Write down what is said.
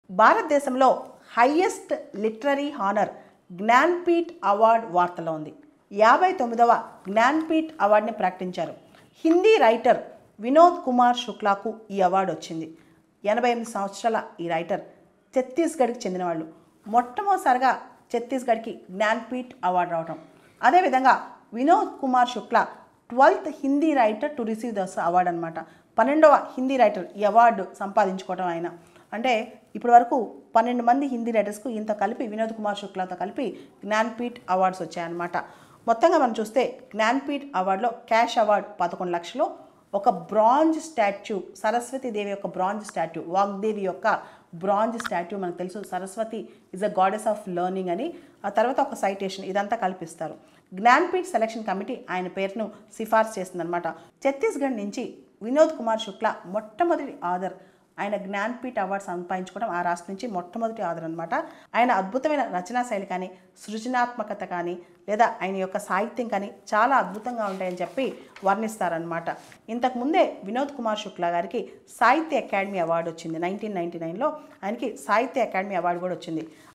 భారతదేశంలో highest literary honour Jnanpith award వార్తలో ఉంది. 59వ జ్ఞాన్పీఠ్ అవార్డుని ప్రకటించారు. హిందీ రైటర్ వినోద్ కుమార్ శుక్లాకు ఈ అవార్డు వచ్చింది. 88 సంవత్సరాల ఈ రైటర్ ఛత్తీస్గఢ్కి చెందినవాళ్ళు. మొట్టమొదటిసారిగా ఛత్తీస్గఢ్కి జ్ఞాన్పీఠ్ అవార్డు రావడం. అదేవిధంగా Vinod Kumar Shukla 12th Hindi writer to receive this award అనమాట. 12వ హిందీ రైటర్ ఈ అవార్డు సంపాదించుకోవడం ఆయన. అంటే ఇప్పటి వరకు 12 మంది హిందీ రైటర్స్కు ఇంత కలిపి వినోద్ కుమార్ శుక్లాతో కలిపి జ్ఞాన్పీఠ్ అవార్డ్స్ వచ్చాయన్నమాట. మొత్తంగా మనం చూస్తే జ్ఞాన్పీఠ్ అవార్డులో క్యాష్ అవార్డు 11 లక్షలు, ఒక బ్రాంజ్ స్టాచ్యూ, సరస్వతీదేవి యొక్క బ్రాంజ్ స్టాట్యూ, వాగ్దేవి యొక్క బ్రాంజ్ స్టాట్యూ, మనకు తెలుసు Saraswati is a goddess of learning అని. ఆ తర్వాత ఒక సైటేషన్, ఇదంతా కల్పిస్తారు. జ్ఞాన్పీఠ్ సెలక్షన్ కమిటీ ఆయన పేరును సిఫార్సు చేస్తుందన్నమాట. ఛత్తీస్గఢ్ నుంచి వినోద్ కుమార్ శుక్లా మొట్టమొదటి ఆథర్. ఆయన జ్ఞాన్పీఠ్ అవార్డు సంపాదించుకోవడం ఆ రాష్ట్రం నుంచి మొట్టమొదటి ఆథర్ అనమాట. ఆయన అద్భుతమైన రచనా శైలి కానీ, సృజనాత్మకత కానీ, లేదా ఆయన యొక్క సాహిత్యం కానీ చాలా అద్భుతంగా ఉంటాయని చెప్పి వర్ణిస్తారనమాట. ఇంతకుముందే వినోద్ కుమార్ శుక్లా గారికి సాహిత్య అకాడమీ అవార్డు వచ్చింది. 1999లో ఆయనకి సాహిత్య అకాడమీ అవార్డు కూడా వచ్చింది.